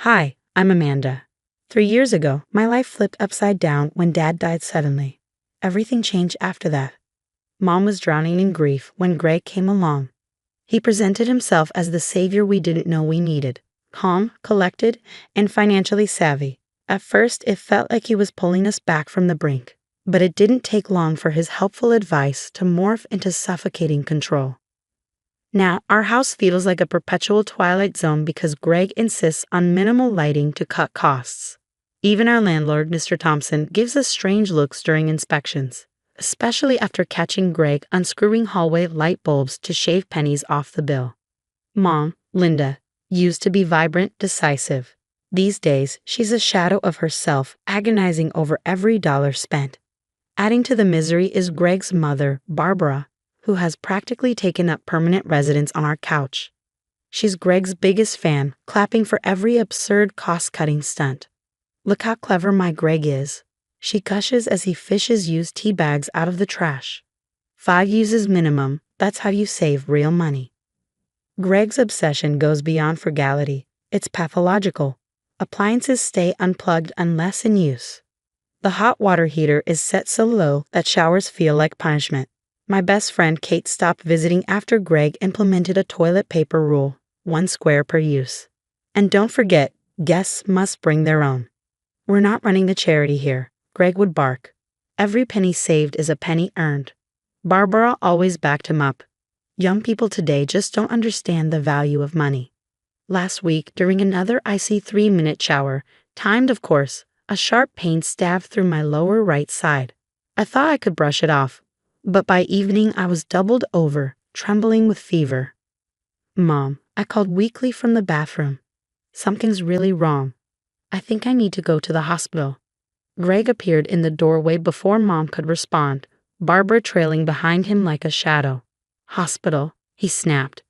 Hi, I'm Amanda. 3 years ago, my life flipped upside down when Dad died suddenly. Everything changed after that. Mom was drowning in grief when Greg came along. He presented himself as the savior we didn't know we needed. Calm, collected, and financially savvy. At first, it felt like he was pulling us back from the brink. But it didn't take long for his helpful advice to morph into suffocating control. Now, our house feels like a perpetual twilight zone because Greg insists on minimal lighting to cut costs. Even our landlord, Mr. Thompson, gives us strange looks during inspections, especially after catching Greg unscrewing hallway light bulbs to shave pennies off the bill. Mom, Linda, used to be vibrant, decisive. These days, she's a shadow of herself, agonizing over every dollar spent. Adding to the misery is Greg's mother, Barbara, who has practically taken up permanent residence on our couch. She's Greg's biggest fan, clapping for every absurd cost-cutting stunt. Look how clever my Greg is. She gushes as he fishes used tea bags out of the trash. 5 uses minimum, that's how you save real money. Greg's obsession goes beyond frugality. It's pathological. Appliances stay unplugged unless in use. The hot water heater is set so low that showers feel like punishment. My best friend Kate stopped visiting after Greg implemented a toilet paper rule, 1 square per use. And don't forget, guests must bring their own. We're not running a charity here, Greg would bark. Every penny saved is a penny earned. Barbara always backed him up. Young people today just don't understand the value of money. Last week, during another icy 3-minute shower, timed of course, a sharp pain stabbed through my lower right side. I thought I could brush it off, but by evening I was doubled over, trembling with fever. Mom, I called weakly from the bathroom. Something's really wrong. I think I need to go to the hospital. Greg appeared in the doorway before Mom could respond, Barbara trailing behind him like a shadow. Hospital, he snapped.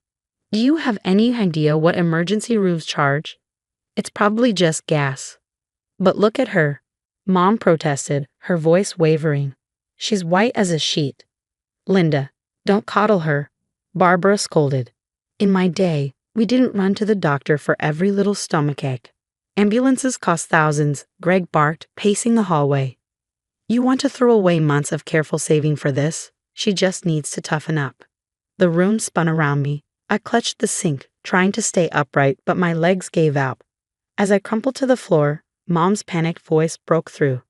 Do you have any idea what emergency rooms charge? It's probably just gas. But look at her. Mom protested, her voice wavering. She's white as a sheet. Linda, don't coddle her. Barbara scolded. In my day, we didn't run to the doctor for every little stomachache. Ambulances cost thousands, Greg barked, pacing the hallway. You want to throw away months of careful saving for this? She just needs to toughen up. The room spun around me. I clutched the sink, trying to stay upright, but my legs gave out. As I crumpled to the floor, Mom's panicked voice broke through.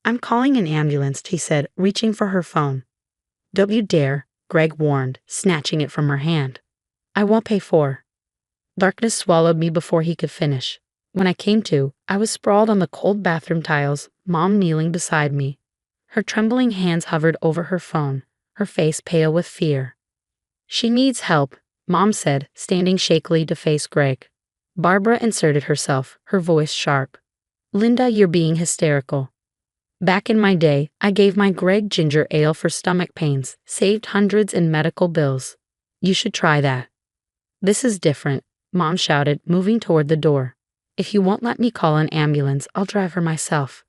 I'm calling an ambulance, he said, reaching for her phone. Don't you dare, Greg warned, snatching it from her hand. I won't pay for. Darkness swallowed me before he could finish. When I came to, I was sprawled on the cold bathroom tiles, Mom kneeling beside me. Her trembling hands hovered over her phone, her face pale with fear. She needs help, Mom said, standing shakily to face Greg. Barbara inserted herself, her voice sharp. Linda, you're being hysterical. Back in my day, I gave my Greg ginger ale for stomach pains, saved hundreds in medical bills. You should try that. This is different, Mom shouted, moving toward the door. If you won't let me call an ambulance, I'll drive her myself.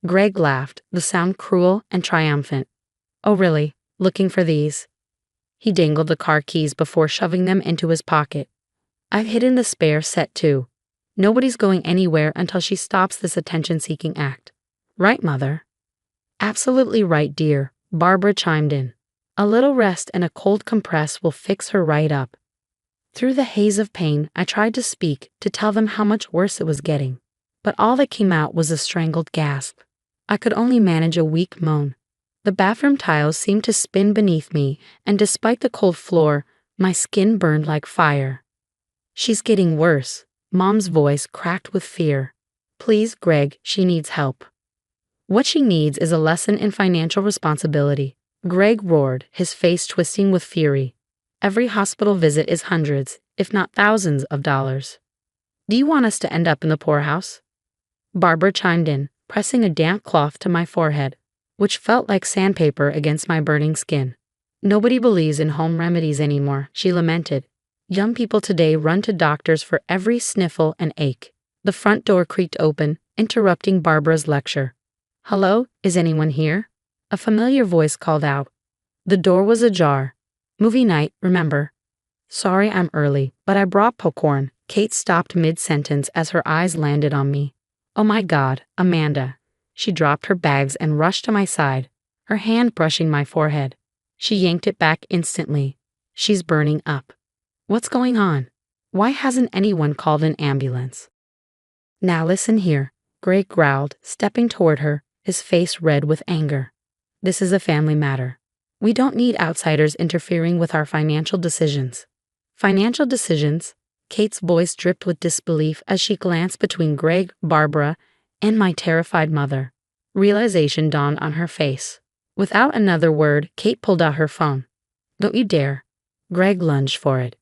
Greg laughed, the sound cruel and triumphant. Oh really? Looking for these? He dangled the car keys before shoving them into his pocket. I've hidden the spare set too. Nobody's going anywhere until she stops this attention-seeking act. Right, Mother? Absolutely right, dear, Barbara chimed in. A little rest and a cold compress will fix her right up. Through the haze of pain, I tried to speak, to tell them how much worse it was getting. But all that came out was a strangled gasp. I could only manage a weak moan. The bathroom tiles seemed to spin beneath me, and despite the cold floor, my skin burned like fire. She's getting worse. Mom's voice cracked with fear. Please, Greg, she needs help. What she needs is a lesson in financial responsibility. Greg roared, his face twisting with fury. Every hospital visit is hundreds, if not thousands of dollars. Do you want us to end up in the poorhouse? Barbara chimed in, pressing a damp cloth to my forehead, which felt like sandpaper against my burning skin. Nobody believes in home remedies anymore, she lamented. Young people today run to doctors for every sniffle and ache. The front door creaked open, interrupting Barbara's lecture. Hello, is anyone here? A familiar voice called out. The door was ajar. Movie night, remember? Sorry I'm early, but I brought popcorn, Kate stopped mid-sentence as her eyes landed on me. Oh my God, Amanda. She dropped her bags and rushed to my side, her hand brushing my forehead. She yanked it back instantly. She's burning up. What's going on? Why hasn't anyone called an ambulance? Now listen here, Greg growled, stepping toward her, his face red with anger. This is a family matter. We don't need outsiders interfering with our financial decisions. Financial decisions? Kate's voice dripped with disbelief as she glanced between Greg, Barbara, and my terrified mother. Realization dawned on her face. Without another word, Kate pulled out her phone. Don't you dare. Greg lunged for it.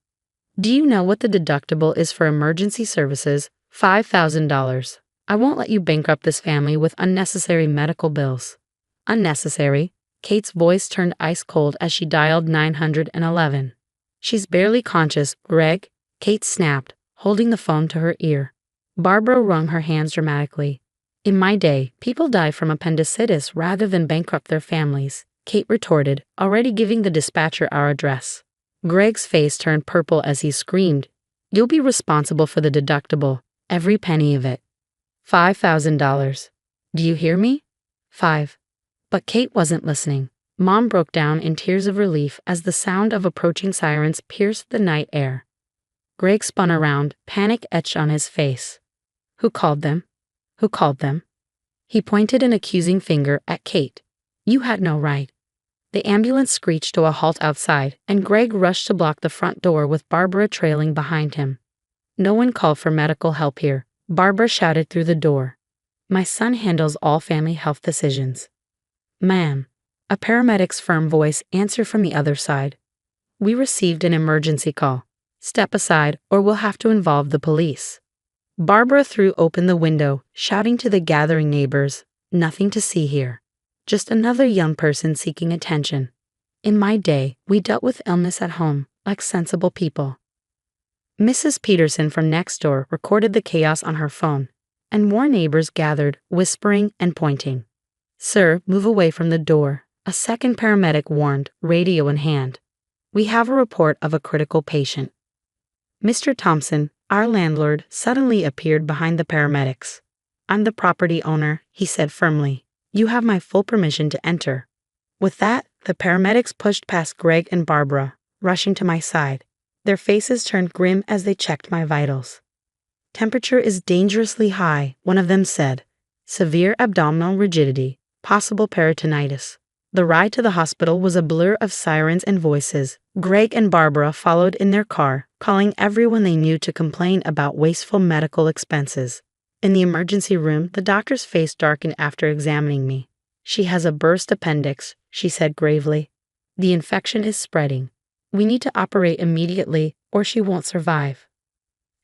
Do you know what the deductible is for emergency services? $5,000. I won't let you bankrupt this family with unnecessary medical bills. Unnecessary? Kate's voice turned ice cold as she dialed 911. She's barely conscious, Greg, Kate snapped, holding the phone to her ear. Barbara wrung her hands dramatically. In my day, people die from appendicitis rather than bankrupt their families, Kate retorted, already giving the dispatcher our address. Greg's face turned purple as he screamed, You'll be responsible for the deductible, every penny of it. $5,000. Do you hear me? 5. But Kate wasn't listening. Mom broke down in tears of relief as the sound of approaching sirens pierced the night air. Greg spun around, panic etched on his face. Who called them? Who called them? He pointed an accusing finger at Kate. You had no right. The ambulance screeched to a halt outside, and Greg rushed to block the front door with Barbara trailing behind him. No one called for medical help here, Barbara shouted through the door. My son handles all family health decisions. Ma'am. A paramedic's firm voice answered from the other side. We received an emergency call. Step aside, or we'll have to involve the police. Barbara threw open the window, shouting to the gathering neighbors, Nothing to see here. Just another young person seeking attention. In my day, we dealt with illness at home, like sensible people. Mrs. Peterson from next door recorded the chaos on her phone, and more neighbors gathered, whispering and pointing. Sir, move away from the door, a second paramedic warned, radio in hand. We have a report of a critical patient. Mr. Thompson, our landlord, suddenly appeared behind the paramedics. I'm the property owner, he said firmly. You have my full permission to enter. With that, the paramedics pushed past Greg and Barbara, rushing to my side. Their faces turned grim as they checked my vitals. Temperature is dangerously high, one of them said. Severe abdominal rigidity, possible peritonitis. The ride to the hospital was a blur of sirens and voices. Greg and Barbara followed in their car, calling everyone they knew to complain about wasteful medical expenses. In the emergency room, the doctor's face darkened after examining me. She has a burst appendix, she said gravely. The infection is spreading. We need to operate immediately, or she won't survive.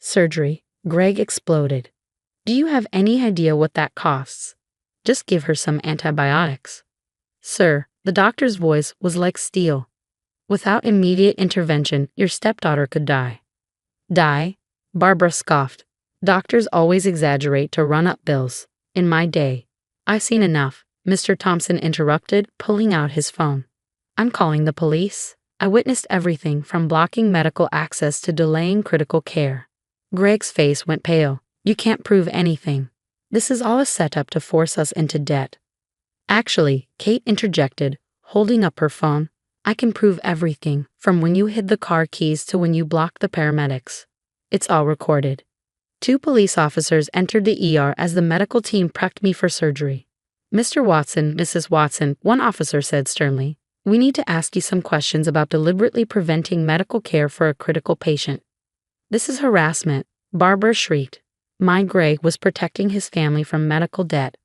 Surgery, Greg exploded. Do you have any idea what that costs? Just give her some antibiotics. Sir, the doctor's voice was like steel. Without immediate intervention, your stepdaughter could die. Die? Barbara scoffed. Doctors always exaggerate to run up bills. In my day. I've seen enough, Mr. Thompson interrupted, pulling out his phone. I'm calling the police. I witnessed everything from blocking medical access to delaying critical care. Greg's face went pale. You can't prove anything. This is all a setup to force us into debt. Actually, Kate interjected, holding up her phone. I can prove everything, from when you hid the car keys to when you blocked the paramedics. It's all recorded. 2 police officers entered the ER as the medical team prepped me for surgery. Mr. Watson, Mrs. Watson, one officer said sternly, we need to ask you some questions about deliberately preventing medical care for a critical patient. This is harassment, Barbara shrieked. My Greg was protecting his family from medical debt.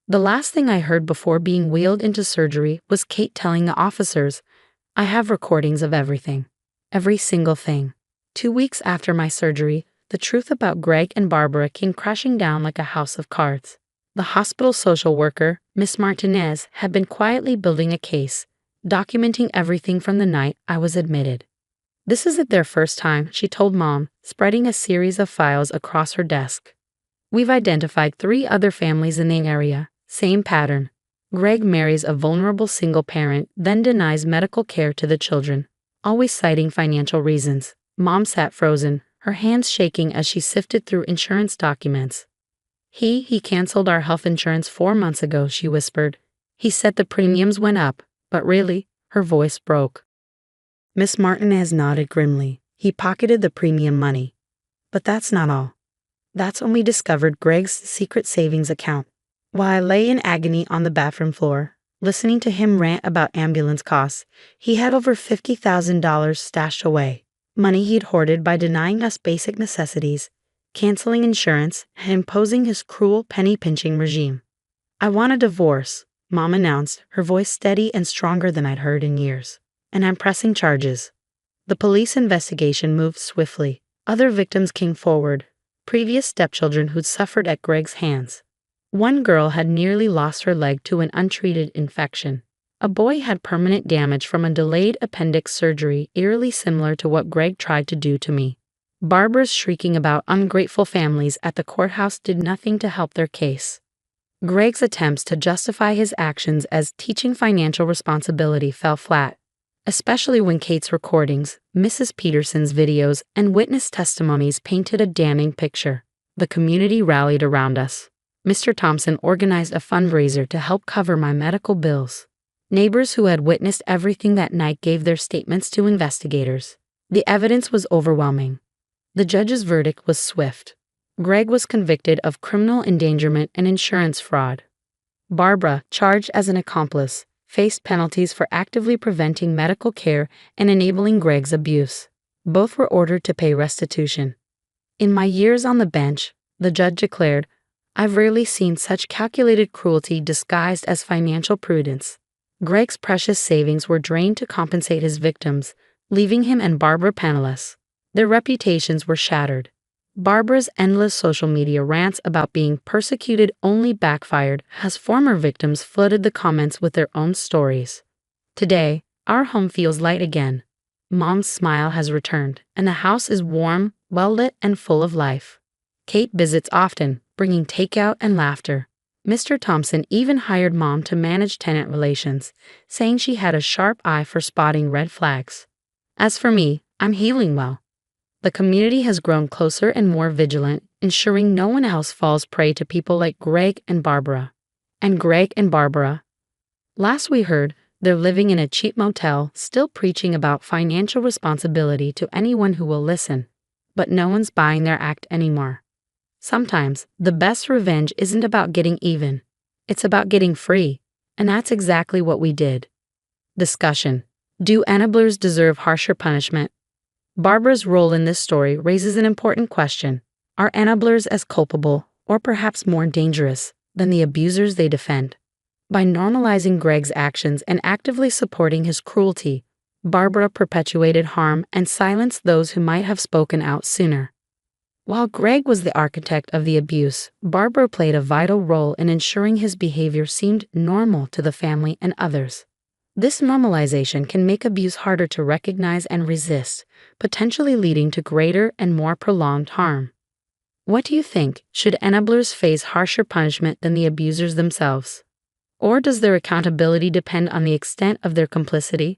The last thing I heard before being wheeled into surgery was Kate telling the officers, I have recordings of everything. Every single thing. 2 weeks after my surgery, the truth about Greg and Barbara came crashing down like a house of cards. The hospital social worker, Miss Martinez, had been quietly building a case, documenting everything from the night I was admitted. This isn't their first time, she told Mom, spreading a series of files across her desk. We've identified 3 other families in the area. Same pattern. Greg marries a vulnerable single parent, then denies medical care to the children, always citing financial reasons. Mom sat frozen, her hands shaking as she sifted through insurance documents. He canceled our health insurance 4 months ago," she whispered. "He said the premiums went up, but really," her voice broke. Miss Martinez nodded grimly. "He pocketed the premium money. But that's not all. That's when we discovered Greg's secret savings account. While I lay in agony on the bathroom floor, listening to him rant about ambulance costs, he had over $50,000 stashed away. Money he'd hoarded by denying us basic necessities, canceling insurance, and imposing his cruel penny-pinching regime. I want a divorce," Mom announced, her voice steady and stronger than I'd heard in years. "And I'm pressing charges." The police investigation moved swiftly. Other victims came forward, previous stepchildren who'd suffered at Greg's hands. One girl had nearly lost her leg to an untreated infection. A boy had permanent damage from a delayed appendix surgery eerily similar to what Greg tried to do to me. Barbara's shrieking about ungrateful families at the courthouse did nothing to help their case. Greg's attempts to justify his actions as teaching financial responsibility fell flat, especially when Kate's recordings, Mrs. Peterson's videos, and witness testimonies painted a damning picture. The community rallied around us. Mr. Thompson organized a fundraiser to help cover my medical bills. Neighbors who had witnessed everything that night gave their statements to investigators. The evidence was overwhelming. The judge's verdict was swift. Greg was convicted of criminal endangerment and insurance fraud. Barbara, charged as an accomplice, faced penalties for actively preventing medical care and enabling Greg's abuse. Both were ordered to pay restitution. "In my years on the bench," the judge declared, "I've rarely seen such calculated cruelty disguised as financial prudence." Greg's precious savings were drained to compensate his victims, leaving him and Barbara penniless. Their reputations were shattered. Barbara's endless social media rants about being persecuted only backfired as former victims flooded the comments with their own stories. Today, our home feels light again. Mom's smile has returned, and the house is warm, well-lit, and full of life. Kate visits often, bringing takeout and laughter. Mr. Thompson even hired Mom to manage tenant relations, saying she had a sharp eye for spotting red flags. As for me, I'm healing well. The community has grown closer and more vigilant, ensuring no one else falls prey to people like Greg and Barbara. And Greg and Barbara. Last we heard, they're living in a cheap motel, still preaching about financial responsibility to anyone who will listen. But no one's buying their act anymore. Sometimes, the best revenge isn't about getting even. It's about getting free. And that's exactly what we did. Discussion. Do enablers deserve harsher punishment? Barbara's role in this story raises an important question. Are enablers as culpable, or perhaps more dangerous, than the abusers they defend? By normalizing Greg's actions and actively supporting his cruelty, Barbara perpetuated harm and silenced those who might have spoken out sooner. While Greg was the architect of the abuse, Barbara played a vital role in ensuring his behavior seemed normal to the family and others. This normalization can make abuse harder to recognize and resist, potentially leading to greater and more prolonged harm. What do you think? Should enablers face harsher punishment than the abusers themselves? Or does their accountability depend on the extent of their complicity?